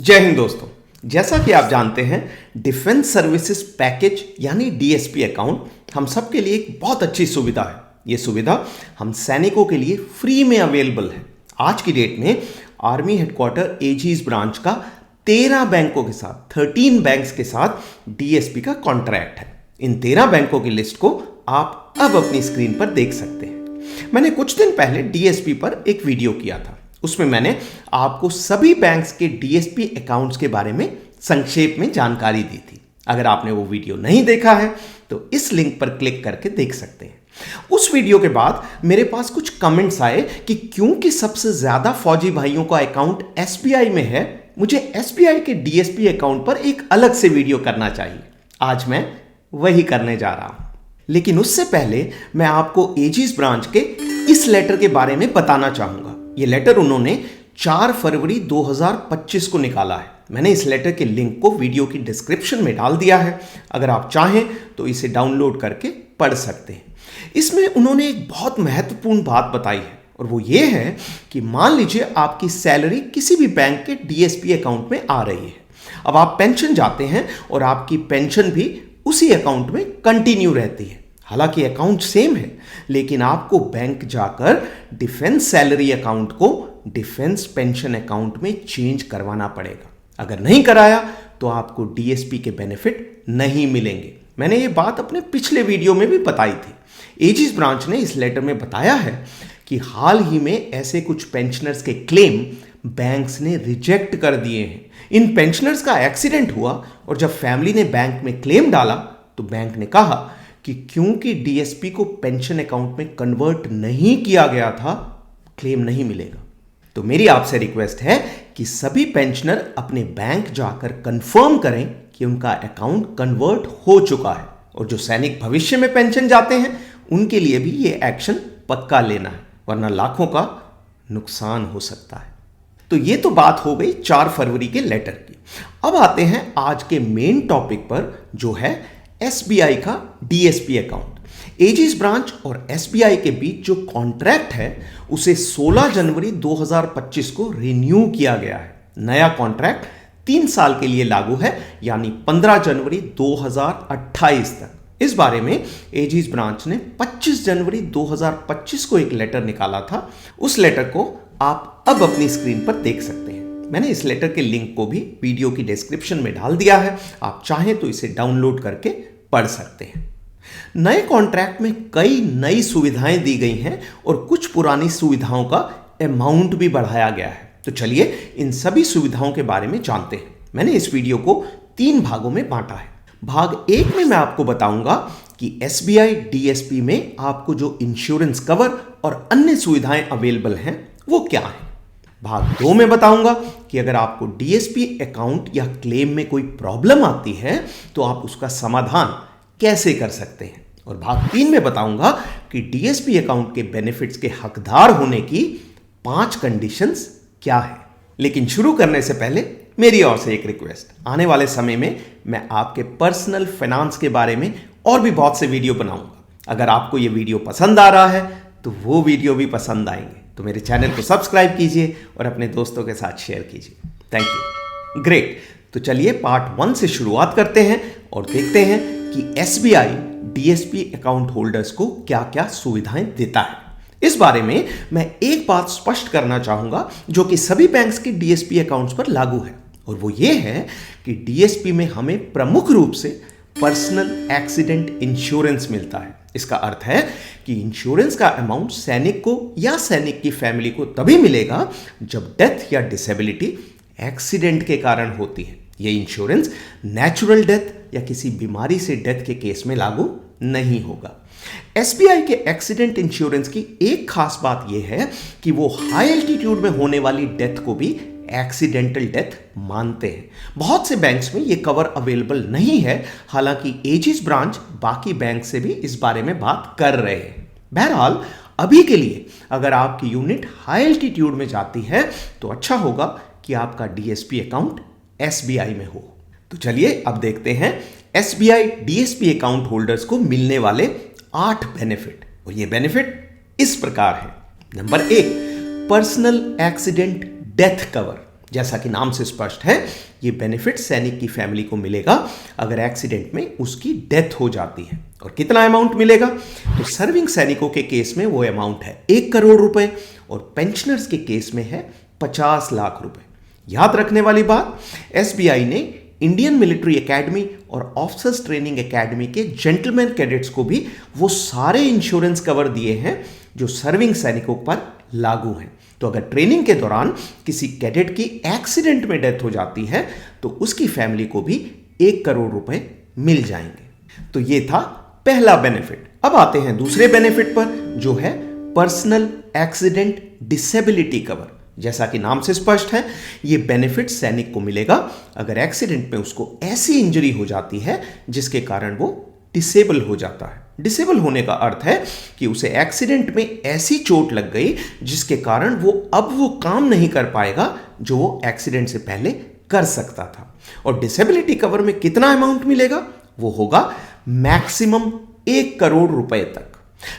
जय हिंद दोस्तों। जैसा कि आप जानते हैं, डिफेंस सर्विसेज पैकेज यानी डीएसपी अकाउंट हम सब के लिए एक बहुत अच्छी सुविधा है। ये सुविधा हम सैनिकों के लिए फ्री में अवेलेबल है। आज की डेट में आर्मी हेडक्वार्टर एजीज ब्रांच का 13 बैंकों के साथ 13 बैंक्स के साथ डीएसपी का कॉन्ट्रैक्ट है। इन 13 बैंकों की लिस्ट को आप अब अपनी स्क्रीन पर देख सकते हैं। मैंने कुछ दिन पहले डीएसपी पर एक वीडियो किया था। उसमें मैंने आपको सभी बैंक्स के डीएसपी अकाउंट्स के बारे में संक्षेप में जानकारी दी थी। अगर आपने वो वीडियो नहीं देखा है तो इस लिंक पर क्लिक करके देख सकते हैं। उस वीडियो के बाद मेरे पास कुछ कमेंट्स आए कि क्योंकि सबसे ज्यादा फौजी भाइयों का अकाउंट एसबीआई में है, मुझे एसबीआई के डीएसपी अकाउंट पर एक अलग से वीडियो करना चाहिए। आज मैं वही करने जा रहा हूं। लेकिन उससे पहले मैं आपको एजीज ब्रांच के इस लेटर के बारे में बताना चाहूंगा। ये लेटर उन्होंने 4 फरवरी 2025 को निकाला है। मैंने इस लेटर के लिंक को वीडियो की डिस्क्रिप्शन में डाल दिया है। अगर आप चाहें तो इसे डाउनलोड करके पढ़ सकते हैं। इसमें उन्होंने एक बहुत महत्वपूर्ण बात बताई है और वो ये है कि मान लीजिए आपकी सैलरी किसी भी बैंक के डीएसपी अकाउंट में आ रही है। अब आप पेंशन जाते हैं और आपकी पेंशन भी उसी अकाउंट में कंटिन्यू रहती है। हालांकि अकाउंट सेम है, लेकिन आपको बैंक जाकर डिफेंस सैलरी अकाउंट को डिफेंस पेंशन अकाउंट में चेंज करवाना पड़ेगा। अगर नहीं कराया तो आपको डीएसपी के बेनिफिट नहीं मिलेंगे। मैंने ये बात अपने पिछले वीडियो में भी बताई थी। एजीज ब्रांच ने इस लेटर में बताया है कि हाल ही में ऐसे कुछ पेंशनर्स के क्लेम बैंक्स ने रिजेक्ट कर दिए हैं। इन पेंशनर्स का एक्सीडेंट हुआ और जब फैमिली ने बैंक में क्लेम डाला तो बैंक ने कहा कि क्योंकि डीएसपी को पेंशन अकाउंट में कन्वर्ट नहीं किया गया था, क्लेम नहीं मिलेगा। तो मेरी आपसे रिक्वेस्ट है कि सभी पेंशनर अपने बैंक जाकर कंफर्म करें कि उनका अकाउंट कन्वर्ट हो चुका है। और जो सैनिक भविष्य में पेंशन जाते हैं उनके लिए भी ये एक्शन पक्का लेना है, वरना लाखों का नुकसान हो सकता है। तो ये तो बात हो गई 4 फरवरी के लेटर की। अब आते हैं आज के मेन टॉपिक पर, जो है एसबीआई का डीएसपी अकाउंट। एजीज ब्रांच और एसबीआई के बीच जो कॉन्ट्रैक्ट है उसे 16 जनवरी 2025 को रिन्यू किया गया है। नया कॉन्ट्रैक्ट 3 साल के लिए लागू है, यानी 15 जनवरी 2028 तक। इस बारे में एजीज ब्रांच ने 25 जनवरी 2025 को एक लेटर निकाला था। उस लेटर को आप अब अपनी स्क्रीन पर देख सकते हैं। मैंने इस लेटर के लिंक को भी वीडियो की डिस्क्रिप्शन में डाल दिया है। आप चाहें तो इसे डाउनलोड करके पढ़ सकते हैं। नए कॉन्ट्रैक्ट में कई नई सुविधाएं दी गई हैं और कुछ पुरानी सुविधाओं का अमाउंट भी बढ़ाया गया है। तो चलिए इन सभी सुविधाओं के बारे में जानते हैं। मैंने इस वीडियो को 3 भागों में बांटा है। भाग 1 में मैं आपको बताऊंगा कि एसबीआई डीएसपी में आपको जो इंश्योरेंस कवर और अन्य सुविधाएं अवेलेबल हैं वो क्या है। भाग 2 में बताऊंगा कि अगर आपको डीएसपी अकाउंट या क्लेम में कोई प्रॉब्लम आती है तो आप उसका समाधान कैसे कर सकते हैं। और भाग 3 में बताऊंगा कि डीएसपी अकाउंट के बेनिफिट्स के हकदार होने की 5 कंडीशंस क्या है। लेकिन शुरू करने से पहले मेरी ओर से एक रिक्वेस्ट। आने वाले समय में मैं आपके पर्सनल फाइनेंस के बारे में और भी बहुत से वीडियो बनाऊंगा। अगर आपको ये वीडियो पसंद आ रहा है तो वो वीडियो भी पसंद आएंगे। तो मेरे चैनल को सब्सक्राइब कीजिए और अपने दोस्तों के साथ शेयर कीजिए। Thank you. ग्रेट। तो चलिए पार्ट 1 से शुरुआत करते हैं और देखते हैं कि एसबीआई डीएसपी अकाउंट होल्डर्स को क्या क्या सुविधाएं देता है। इस बारे में मैं एक बात स्पष्ट करना चाहूंगा जो कि सभी बैंक्स के डीएसपी अकाउंट्स पर लागू है, और वो ये है कि डीएसपी में हमें प्रमुख रूप से पर्सनल एक्सीडेंट इंश्योरेंस मिलता है। इसका अर्थ है कि इंश्योरेंस का अमाउंट सैनिक को या सैनिक की फैमिली को तभी मिलेगा जब डेथ या डिसेबिलिटी एक्सीडेंट के कारण होती है। यह इंश्योरेंस नेचुरल डेथ या किसी बीमारी से डेथ के केस में लागू नहीं होगा। एसबीआई के एक्सीडेंट इंश्योरेंस की एक खास बात यह है कि वो हाई एल्टीट्यूड में होने वाली डेथ को भी एक्सीडेंटल डेथ मानते हैं। बहुत से बैंक्स में यह कवर अवेलेबल नहीं है, हालांकि एजीज ब्रांच बाकी बैंक से भी इस बारे में बात कर रहे हैं। बहरहाल अभी के लिए अगर आपकी यूनिट हाई एल्टीट्यूड में जाती है तो अच्छा होगा कि आपका डीएसपी अकाउंट एसबीआई में हो। तो चलिए अब देखते हैं एसबीआई डीएसपी अकाउंट होल्डर्स को मिलने वाले 8 बेनिफिट। और ये बेनिफिट इस प्रकार है। Number 1, personal accident death cover. जैसा कि नाम से स्पष्ट है, ये बेनिफिट सैनिक की फैमिली को मिलेगा अगर एक्सीडेंट में उसकी डेथ हो जाती है। और कितना अमाउंट मिलेगा? तो सर्विंग सैनिकों के केस में वो अमाउंट है 1 करोड़ रुपए और पेंशनर्स के केस में है 50 लाख रुपए। याद रखने वाली बात, एसबीआई ने इंडियन मिलिट्री एकेडमी और ऑफिसर्स ट्रेनिंग एकेडमी के जेंटलमैन कैडेट्स को भी वो सारे इंश्योरेंस कवर दिए हैं जो सर्विंग सैनिकों पर लागू हैं। तो अगर ट्रेनिंग के दौरान किसी कैडेट की एक्सीडेंट में डेथ हो जाती है तो उसकी फैमिली को भी 1 करोड़ रुपए मिल जाएंगे। तो ये था पहला बेनिफिट। अब आते हैं दूसरे बेनिफिट पर, जो है पर्सनल एक्सीडेंट डिसेबिलिटी कवर। जैसा कि नाम से स्पष्ट है, यह बेनिफिट सैनिक को मिलेगा अगर एक्सीडेंट में उसको ऐसी इंजरी हो जाती है जिसके कारण वो डिसेबल हो जाता है। डिसेबल होने का अर्थ है कि उसे एक्सीडेंट में ऐसी चोट लग गई जिसके कारण वो काम नहीं कर पाएगा जो वो एक्सीडेंट से पहले कर सकता था। और डिसेबिलिटी कवर में कितना अमाउंट मिलेगा? वो होगा मैक्सिमम 1 करोड़ रुपए तक।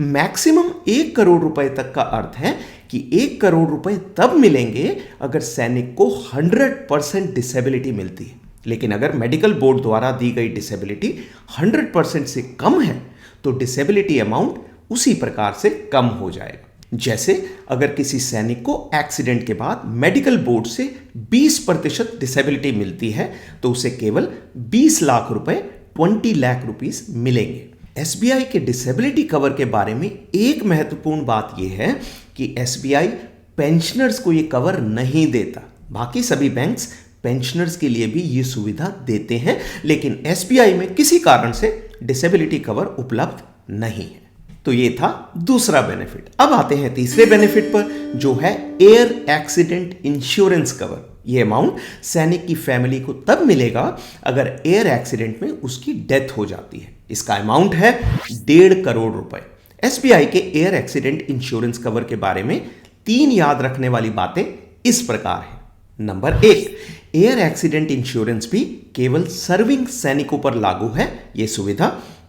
मैक्सिमम 1 करोड़ रुपए तक का अर्थ है कि 1 करोड़ रुपए तब मिलेंगे अगर सैनिक को 100% डिसेबिलिटी मिलती है। लेकिन अगर मेडिकल बोर्ड द्वारा दी गई डिसेबिलिटी 100% से कम है तो डिसेबिलिटी अमाउंट उसी प्रकार से कम हो जाएगा। जैसे अगर किसी सैनिक को एक्सीडेंट के बाद मेडिकल बोर्ड से 20% डिसेबिलिटी मिलती है तो उसे केवल 20 लाख रुपए 20 लाख रुपीस मिलेंगे। एसबीआई के डिसेबिलिटी कवर के बारे में एक महत्वपूर्ण बात यह है कि एसबीआई पेंशनर्स को यह कवर नहीं देता। बाकी सभी बैंक्स पेंशनर्स के लिए भी यह सुविधा देते हैं, लेकिन एसबीआई में किसी कारण से डिसेबिलिटी कवर उपलब्ध नहीं है। तो यह था दूसरा बेनिफिट। अब आते हैं तीसरे बेनिफिट पर, जो है एयर एक्सीडेंट इंश्योरेंस कवर। यह अमाउंट सैनिक की फैमिली को तब मिलेगा अगर एयर एक्सीडेंट में उसकी डेथ हो जाती है। इसका अमाउंट है 1.5 करोड़ रुपए। एसबीआई के एयर एक्सीडेंट इंश्योरेंस कवर के बारे में 3 याद रखने वाली बातें इस प्रकार है। नंबर 1, एयर एक्सीडेंट इंश्योरेंस भी केवल सर्विंग सैनिकों पर लागू है। यह सुविधा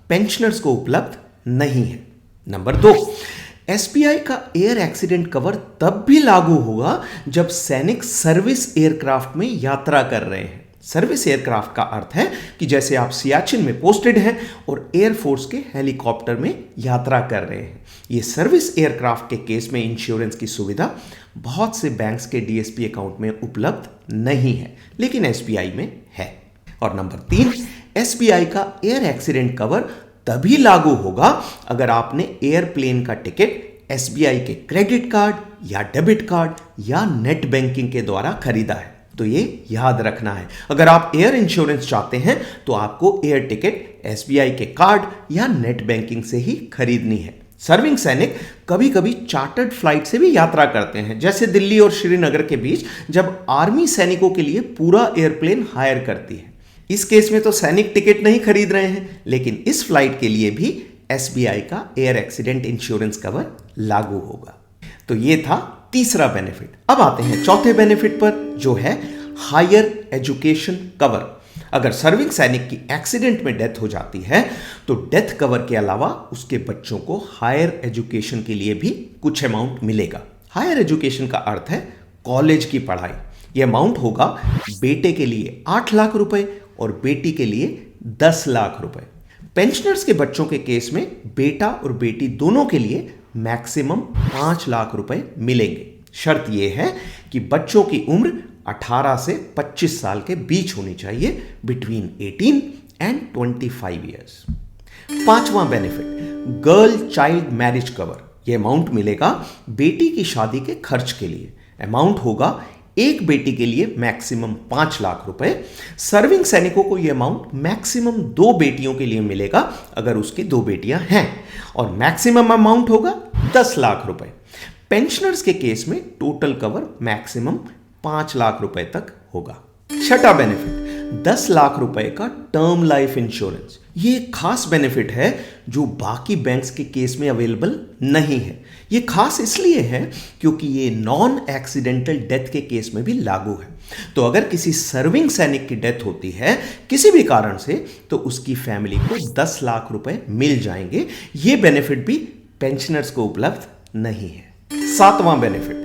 पेंशनर्स को उपलब्ध नहीं है। नंबर 2, एसबीआई का एयर एक्सीडेंट कवर तब भी लागू होगा जब सैनिक सर्विस एयरक्राफ्ट में यात्रा कर रहे हैं। सर्विस एयरक्राफ्ट का अर्थ है कि जैसे आप सियाचिन में पोस्टेड हैं और एयरफोर्स के हेलीकॉप्टर में यात्रा कर रहे हैं। ये सर्विस एयरक्राफ्ट के केस में इंश्योरेंस की सुविधा बहुत से बैंक्स के डीएसपी अकाउंट में उपलब्ध नहीं है, लेकिन एसबीआई में है। और नंबर 3, एसबीआई का एयर एक्सीडेंट कवर तभी लागू होगा अगर आपने एयरप्लेन का टिकट एसबीआई के क्रेडिट कार्ड या डेबिट कार्ड या नेट बैंकिंग के द्वारा खरीदा है। तो ये याद रखना है, अगर आप एयर इंश्योरेंस चाहते हैं तो आपको एयर टिकट एसबीआई के कार्ड या नेट बैंकिंग से ही खरीदनी है। सर्विंग सैनिक कभी कभी चार्टर्ड फ्लाइट से भी यात्रा करते हैं, जैसे दिल्ली और श्रीनगर के बीच जब आर्मी सैनिकों के लिए पूरा एयरप्लेन हायर करती है। इस केस में तो सैनिक टिकट नहीं खरीद रहे हैं, लेकिन इस फ्लाइट के लिए भी एसबीआई का एयर एक्सीडेंट इंश्योरेंस कवर लागू होगा। तो ये था तीसरा बेनिफिट। अब आते हैं चौथे बेनिफिट पर, जो है हायर एजुकेशन कवर। अगर सर्विंग सैनिक की एक्सीडेंट में डेथ हो जाती है तो डेथ कवर के अलावा उसके बच्चों को हायर एजुकेशन के लिए भी कुछ अमाउंट मिलेगा। हायर एजुकेशन का अर्थ है कॉलेज की पढ़ाई। यह अमाउंट होगा बेटे के लिए 8 लाख रुपए और बेटी के लिए 10 लाख रुपए। पेंशनर्स के बच्चों के केस में बेटा और बेटी दोनों के लिए मैक्सिमम 5 लाख रुपए मिलेंगे। शर्त यह है कि बच्चों की उम्र 18 से 25 साल के बीच होनी चाहिए, बिटवीन 18 एंड 25 ईयर्स। पांचवा benefit, girl child marriage cover. यह अमाउंट मिलेगा बेटी की शादी के खर्च के लिए। अमाउंट होगा एक बेटी के लिए मैक्सिमम 5 लाख रुपए। सर्विंग सैनिकों को यह अमाउंट मैक्सिमम 2 बेटियों के लिए मिलेगा अगर उसकी 2 बेटियां हैं, और मैक्सिमम अमाउंट होगा 10 लाख रुपए। पेंशनर्स के केस में टोटल कवर मैक्सिमम 5 लाख रुपए तक होगा। छठा बेनिफिट, 10 लाख रुपए का टर्म लाइफ इंश्योरेंस। ये एक खास बेनिफिट है जो बाकी बैंक्स के केस में अवेलेबल नहीं है। ये खास इसलिए है क्योंकि ये नॉन एक्सीडेंटल डेथ के केस में भी लागू है। तो अगर किसी सर्विंग सैनिक की डेथ होती है किसी भी कारण से तो उसकी फैमिली को 10 लाख रुपए मिल जाएंगे। ये बेनिफिट भी पेंशनर्स को उपलब्ध नहीं है। सातवां बेनिफिट,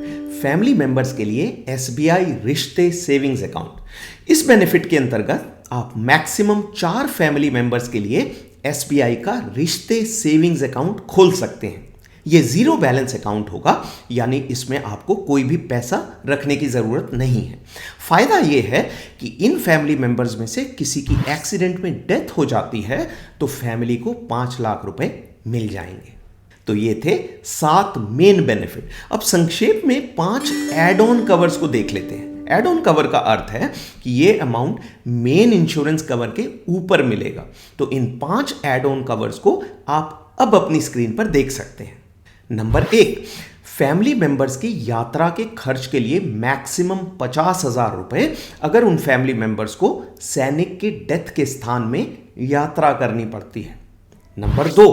फैमिली मेंबर्स के लिए एसबीआई रिश्ते सेविंग्स अकाउंट। इस बेनिफिट के अंतर्गत आप मैक्सिमम 4 फैमिली मेंबर्स के लिए एसबीआई का रिश्ते सेविंग्स अकाउंट खोल सकते हैं। ये जीरो बैलेंस अकाउंट होगा, यानी इसमें आपको कोई भी पैसा रखने की जरूरत नहीं है। फायदा यह है कि इन फैमिली मेंबर्स में से किसी की एक्सीडेंट में डेथ हो जाती है तो फैमिली को 5 लाख रुपए मिल जाएंगे। तो ये थे 7 मेन बेनिफिट। अब संक्षेप में 5 एड ऑन कवर्स को देख लेते हैं। एड ऑन कवर का अर्थ है कि ये अमाउंट मेन इंश्योरेंस कवर के ऊपर मिलेगा। तो इन 5 एड ऑन कवर्स को आप अब अपनी स्क्रीन पर देख सकते हैं। नंबर 1, फैमिली मेंबर्स की यात्रा के खर्च के लिए मैक्सिमम 50,000 रुपए अगर उन फैमिली मेंबर्स को सैनिक के डेथ के स्थान में यात्रा करनी पड़ती है। नंबर 2,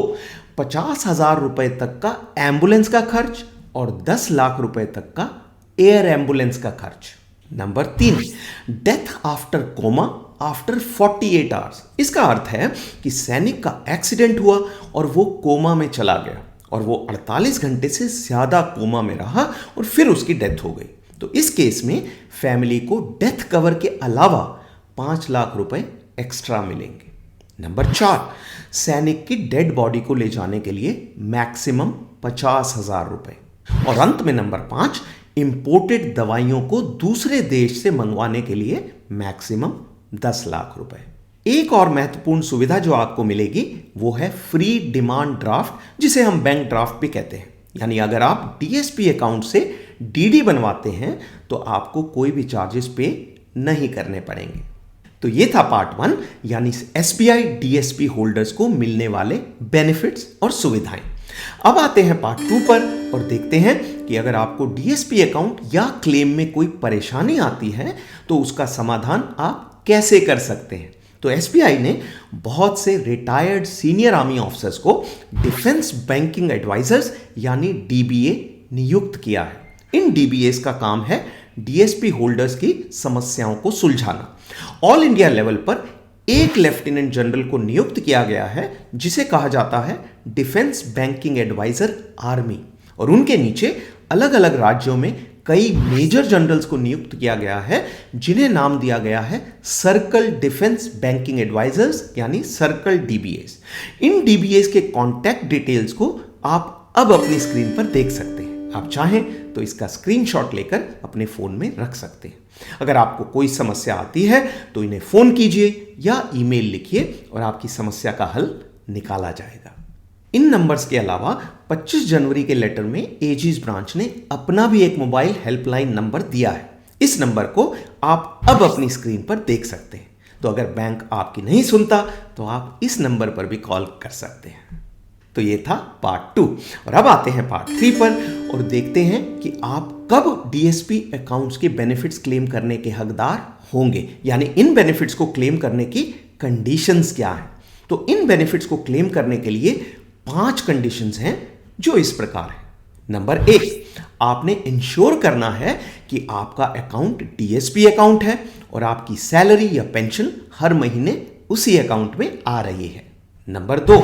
50,000 रुपए तक का एम्बुलेंस का खर्च और 10 लाख रुपए तक का एयर एम्बुलेंस का खर्च। Number 3, death after coma after 48 hours. इसका अर्थ है कि सैनिक का एक्सीडेंट हुआ और वो कोमा में चला गया और वो 48 घंटे से ज्यादा कोमा में रहा और फिर उसकी डेथ हो गई। तो इस केस में फैमिली को डेथ कवर के अलावा 5 लाख रुपए एक्स्ट्रा मिलेंगे। नंबर 4, सैनिक की डेड बॉडी को ले जाने के लिए मैक्सिमम 50,000 रुपए। और अंत में नंबर 5, इंपोर्टेड दवाइयों को दूसरे देश से मंगवाने के लिए मैक्सिमम 10 लाख रुपए। एक और महत्वपूर्ण सुविधा जो आपको मिलेगी वो है फ्री डिमांड ड्राफ्ट, जिसे हम बैंक ड्राफ्ट भी कहते हैं। यानी अगर आप डीएसपी अकाउंट से डीडी बनवाते हैं तो आपको कोई भी चार्जेस पे नहीं करने पड़ेंगे। तो ये था पार्ट 1, यानी एसबीआई डीएसपी होल्डर्स को मिलने वाले बेनिफिट्स और सुविधाएं। अब आते हैं पार्ट 2 पर और देखते हैं कि अगर आपको डीएसपी अकाउंट या क्लेम में कोई परेशानी आती है तो उसका समाधान आप कैसे कर सकते हैं। तो एसबीआई ने बहुत से रिटायर्ड सीनियर आर्मी ऑफिसर्स को डिफेंस बैंकिंग एडवाइजर्स यानी डीबीए नियुक्त किया है। इन डीबीएस का काम है डीएसपी होल्डर्स की समस्याओं को सुलझाना। ऑल इंडिया लेवल पर एक लेफ्टिनेंट जनरल को नियुक्त किया गया है जिसे कहा जाता है डिफेंस बैंकिंग एडवाइजर आर्मी, और उनके नीचे अलग अलग राज्यों में कई मेजर जनरल्स को नियुक्त किया गया है जिन्हें नाम दिया गया है सर्कल डिफेंस बैंकिंग एडवाइजर्स यानी सर्कल डीबीएस। इन डीबीएस के कॉन्टैक्ट डिटेल्स को आप अब अपनी स्क्रीन पर देख सकते हैं। आप चाहें तो इसका स्क्रीनशॉट लेकर अपने फोन में रख सकते हैं। अगर आपको कोई समस्या आती है तो इन्हें फोन कीजिए या ईमेल लिखिए और आपकी समस्या का हल निकाला जाएगा। इन नंबर्स के अलावा 25 जनवरी के लेटर में एजीज ब्रांच ने अपना भी एक मोबाइल हेल्पलाइन नंबर दिया है। इस नंबर को आप अब अपनी स्क्रीन पर देख सकते हैं। तो अगर बैंक आपकी नहीं सुनता तो आप इस नंबर पर भी कॉल कर सकते हैं। तो ये था पार्ट 2 और अब आते हैं पार्ट 3 पर और देखते हैं कि आप कब डीएसपी अकाउंट्स के बेनिफिट्स क्लेम करने के हकदार होंगे, यानी इन बेनिफिट्स को क्लेम करने की कंडीशंस क्या हैं। तो इन बेनिफिट्स को क्लेम करने के लिए 5 कंडीशंस हैं जो इस प्रकार है। नंबर 1, आपने इंश्योर करना है कि आपका अकाउंट डीएसपी अकाउंट है और आपकी सैलरी या पेंशन हर महीने उसी अकाउंट में आ रही है। नंबर 2,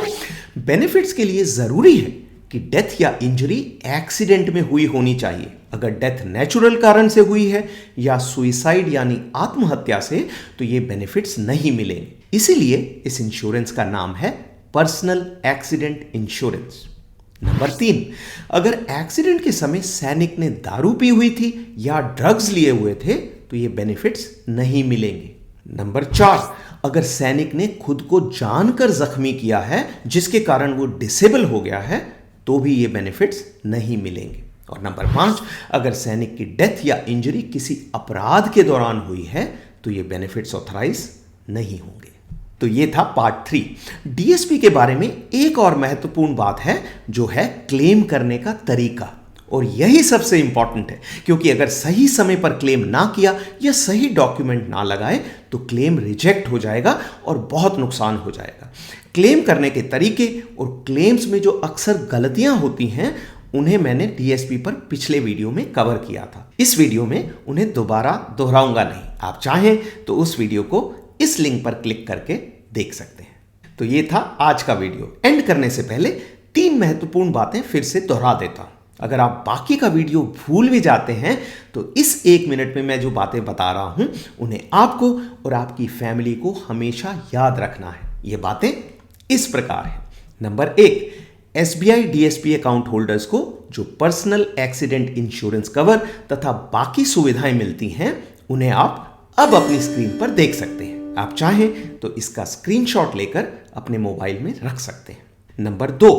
बेनिफिट्स के लिए जरूरी है कि डेथ या इंजरी एक्सीडेंट में हुई होनी चाहिए। अगर डेथ नेचुरल कारण से हुई है या सुइसाइड यानी आत्महत्या से तो ये बेनिफिट्स नहीं मिलेंगे। इसीलिए इस इंश्योरेंस का नाम है पर्सनल एक्सीडेंट इंश्योरेंस। नंबर 3, अगर एक्सीडेंट के समय सैनिक ने दारू पी हुई थी या ड्रग्स लिए हुए थे तो ये बेनिफिट्स नहीं मिलेंगे। नंबर 4, अगर सैनिक ने खुद को जानकर जख्मी किया है जिसके कारण वो डिसेबल हो गया है तो भी ये बेनिफिट्स नहीं मिलेंगे। और नंबर 5, अगर सैनिक की डेथ या इंजरी किसी अपराध के दौरान हुई है तो ये बेनिफिट्स ऑथराइज नहीं होंगे। तो ये था पार्ट 3। डीएसपी के बारे में एक और महत्वपूर्ण बात है जो है क्लेम करने का तरीका, और यही सबसे इंपॉर्टेंट है क्योंकि अगर सही समय पर क्लेम ना किया या सही डॉक्यूमेंट ना लगाए तो क्लेम रिजेक्ट हो जाएगा और बहुत नुकसान हो जाएगा। क्लेम करने के तरीके और क्लेम्स में जो अक्सर गलतियां होती हैं उन्हें मैंने डीएसपी पर पिछले वीडियो में कवर किया था। इस वीडियो में उन्हें दोबारा दोहराऊंगा नहीं। आप चाहें तो उस वीडियो को इस लिंक पर क्लिक करके देख सकते हैं। तो ये था आज का वीडियो। एंड करने से पहले 3 महत्वपूर्ण बातें फिर से दोहरा देता हूं। अगर आप बाकी का वीडियो भूल भी जाते हैं तो इस 1 मिनट में मैं जो बातें बता रहा हूं उन्हें आपको और आपकी फैमिली को हमेशा याद रखना है। ये बातें इस प्रकार हैं। Number 1, SBI DSP account holders को जो पर्सनल एक्सीडेंट इंश्योरेंस कवर तथा बाकी सुविधाएं मिलती हैं उन्हें आप अब अपनी स्क्रीन पर देख सकते हैं। आप चाहें तो इसका स्क्रीनशॉट लेकर अपने मोबाइल में रख सकते हैं। नंबर 2,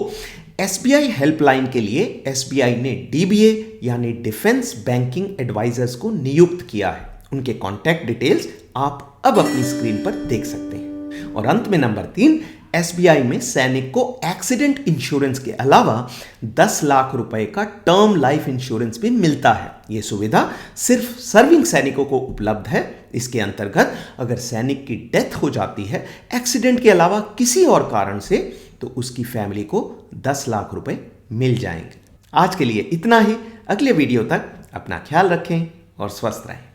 एसबीआई हेल्पलाइन के लिए एसबीआई ने डीबीए यानी डिफेंस बैंकिंग एडवाइजर्स को नियुक्त किया है। उनके कॉन्टैक्ट डिटेल्स आप अब अपनी स्क्रीन पर देख सकते हैं। और अंत में नंबर 3, एसबीआई में सैनिक को एक्सीडेंट इंश्योरेंस के अलावा 10 लाख रुपए का टर्म लाइफ इंश्योरेंस भी मिलता है। यह सुविधा सिर्फ सर्विंग सैनिकों को उपलब्ध है। इसके अंतर्गत अगर सैनिक की डेथ हो जाती है एक्सीडेंट के अलावा किसी और कारण से, तो उसकी फैमिली को 10 लाख रुपए मिल जाएंगे। आज के लिए इतना ही। अगले वीडियो तक अपना ख्याल रखें और स्वस्थ रहें।